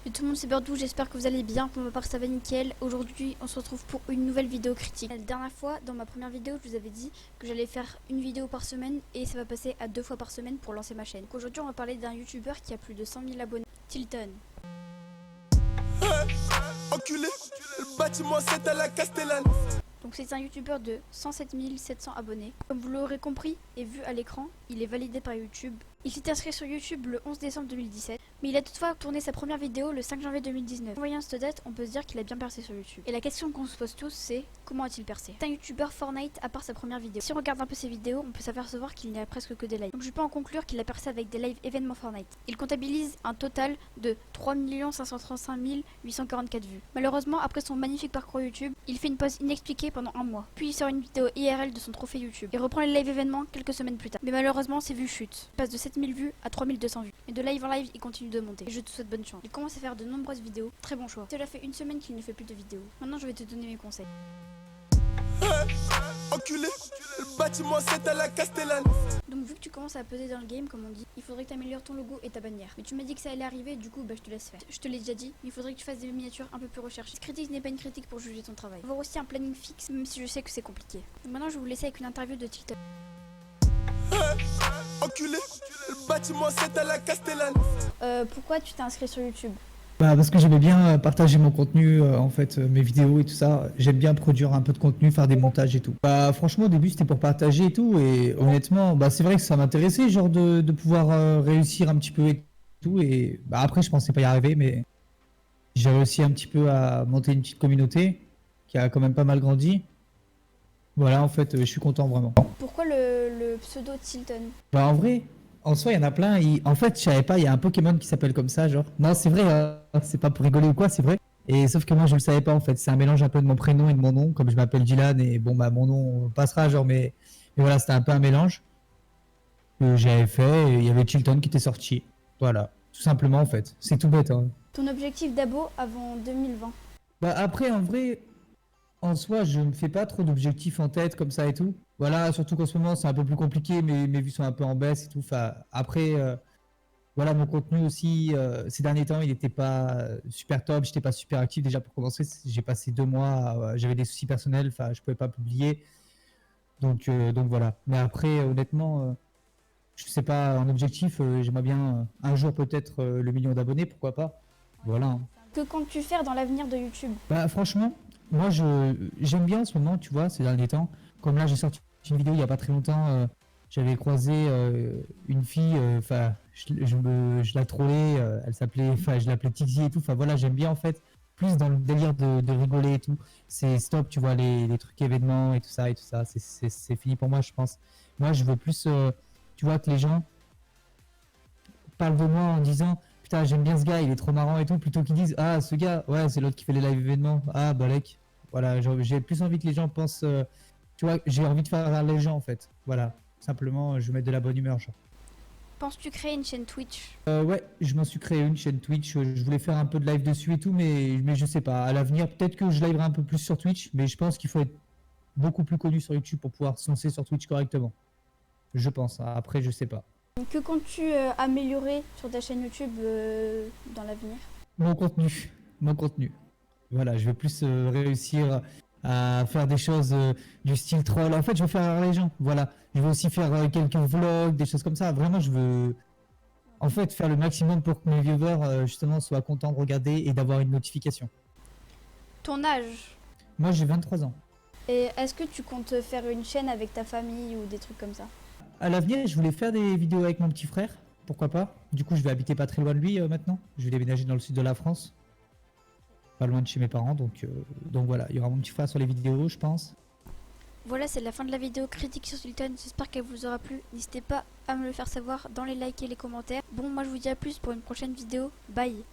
Et tout le monde, c'est Birdou, j'espère que vous allez bien. Pour ma part, ça va nickel. Aujourd'hui, on se retrouve pour une nouvelle vidéo critique. La dernière fois, dans ma première vidéo, je vous avais dit que j'allais faire une vidéo par semaine et ça va passer à 2 fois par semaine pour lancer ma chaîne. Donc aujourd'hui, on va parler d'un youtubeur qui a plus de 100 000 abonnés, Tilton. Enculé, le bâtiment c'est à la Castellane. Donc c'est un youtubeur de 107 700 abonnés. Comme vous l'aurez compris et vu à l'écran, il est validé par YouTube. Il s'est inscrit sur YouTube le 11 décembre 2017, mais il a toutefois tourné sa première vidéo le 5 janvier 2019. En voyant cette date, on peut se dire qu'il a bien percé sur YouTube. Et la question qu'on se pose tous, c'est comment a-t-il percé? C'est un youtubeur Fortnite à part sa première vidéo. Si on regarde un peu ses vidéos, on peut s'apercevoir qu'il n'y a presque que des lives. Donc je peux en conclure qu'il a percé avec des lives événements Fortnite. Il comptabilise un total de 3 535 844 vues. Malheureusement, après son magnifique parcours YouTube, il fait une pause inexpliquée pendant un mois. Puis il sort une vidéo IRL de son trophée YouTube. Il reprend les live événements quelques semaines plus tard. Mais malheureusement, ses vues chutent. Il passe de 7000 vues à 3200 vues. Et de live en live, il continue de monter. Et je te souhaite bonne chance. Il commence à faire de nombreuses vidéos. Très bon choix. Cela fait une semaine qu'il ne fait plus de vidéos. Maintenant, je vais te donner mes conseils. Enculé, le bâtiment c'est à la Castellane. Donc vu que tu commences à peser dans le game comme on dit, il faudrait que tu améliores ton logo et ta bannière. Mais tu m'as dit que ça allait arriver, du coup je te laisse faire. Je te l'ai déjà dit, mais il faudrait que tu fasses des miniatures un peu plus recherchées. Cette critique n'est pas une critique pour juger ton travail. Avoir aussi un planning fixe, même si je sais que c'est compliqué. Donc maintenant je vais vous laisser avec une interview de TikTok. Enculé, le bâtiment c'est à la Castellane. Pourquoi tu t'es inscrit sur YouTube? Bah parce que j'aimais bien partager mon contenu, en fait, mes vidéos et tout ça. J'aime bien produire un peu de contenu, faire des montages et tout. Bah franchement au début c'était pour partager et tout et honnêtement bah c'est vrai que ça m'intéressait genre de pouvoir réussir un petit peu et tout et bah après je pensais pas y arriver mais j'ai réussi un petit peu à monter une petite communauté qui a quand même pas mal grandi. Voilà en fait je suis content vraiment. Pourquoi le pseudo Tilton? Bah en vrai, en soi, il y en a plein. En fait, je savais pas, il y a un Pokémon qui s'appelle comme ça, genre. Non, c'est vrai, c'est pas pour rigoler ou quoi, c'est vrai. Et sauf que moi, je le savais pas en fait. C'est un mélange un peu de mon prénom et de mon nom, comme je m'appelle Dylan et bon bah mon nom passera, genre. Mais voilà, c'était un peu un mélange que j'avais fait. Et il y avait Chilton qui était sorti. Voilà, tout simplement en fait. C'est tout bête, hein. Ton objectif d'abo avant 2020? Bah après, en vrai, en soi, je me fais pas trop d'objectifs en tête comme ça et tout. Voilà, surtout qu'en ce moment, c'est un peu plus compliqué, mes vues sont un peu en baisse et tout. Enfin, après, voilà, mon contenu aussi, ces derniers temps, il n'était pas super top. J'étais pas super actif déjà pour commencer. J'ai passé 2 mois, j'avais des soucis personnels, enfin, je pouvais pas publier. Donc voilà. Mais après, honnêtement, je sais pas, un objectif, j'aimerais bien un jour peut-être le million d'abonnés, pourquoi pas. Voilà, hein. Que comptes-tu faire dans l'avenir de YouTube? Bah franchement, moi j'aime bien en ce moment, tu vois, ces derniers temps. Comme là, j'ai sorti une vidéo il y a pas très longtemps, j'avais croisé une fille, enfin, je la trollais, elle s'appelait, enfin, je l'appelais Tixi et tout. Enfin voilà, j'aime bien en fait, plus dans le délire de rigoler et tout. C'est stop, tu vois, les trucs événements et tout ça, c'est fini pour moi, je pense. Moi, je veux plus, tu vois, que les gens parlent de moi en disant putain j'aime bien ce gars, il est trop marrant et tout, plutôt qu'ils disent ah ce gars, ouais c'est l'autre qui fait les live événements, ah balek. Voilà, j'ai plus envie que les gens pensent, tu vois, j'ai envie de faire rire les gens en fait. Voilà, simplement je veux mettre de la bonne humeur genre. Penses-tu créer une chaîne Twitch? Ouais, je m'en suis créé une chaîne Twitch, je voulais faire un peu de live dessus et tout, mais je sais pas, à l'avenir peut-être que je liverai un peu plus sur Twitch, mais je pense qu'il faut être beaucoup plus connu sur YouTube pour pouvoir se lancer sur Twitch correctement. Je pense, hein. Après je sais pas. Que comptes-tu améliorer sur ta chaîne YouTube dans l'avenir? Mon contenu, mon contenu. Voilà, je veux plus réussir à faire des choses du style troll. En fait, je veux faire rire les gens. Voilà, je veux aussi faire quelques vlogs, des choses comme ça. Vraiment, je veux en fait faire le maximum pour que mes viewers justement soient contents de regarder et d'avoir une notification. Ton âge? Moi, j'ai 23 ans. Et est-ce que tu comptes faire une chaîne avec ta famille ou des trucs comme ça? À l'avenir, je voulais faire des vidéos avec mon petit frère. Pourquoi pas? Du coup, je vais habiter pas très loin de lui maintenant. Je vais déménager dans le sud de la France. Pas loin de chez mes parents, donc voilà, il y aura mon petit frère sur les vidéos, je pense. Voilà, c'est la fin de la vidéo critique sur Sultan. J'espère qu'elle vous aura plu. N'hésitez pas à me le faire savoir dans les likes et les commentaires. Bon, moi je vous dis à plus pour une prochaine vidéo. Bye!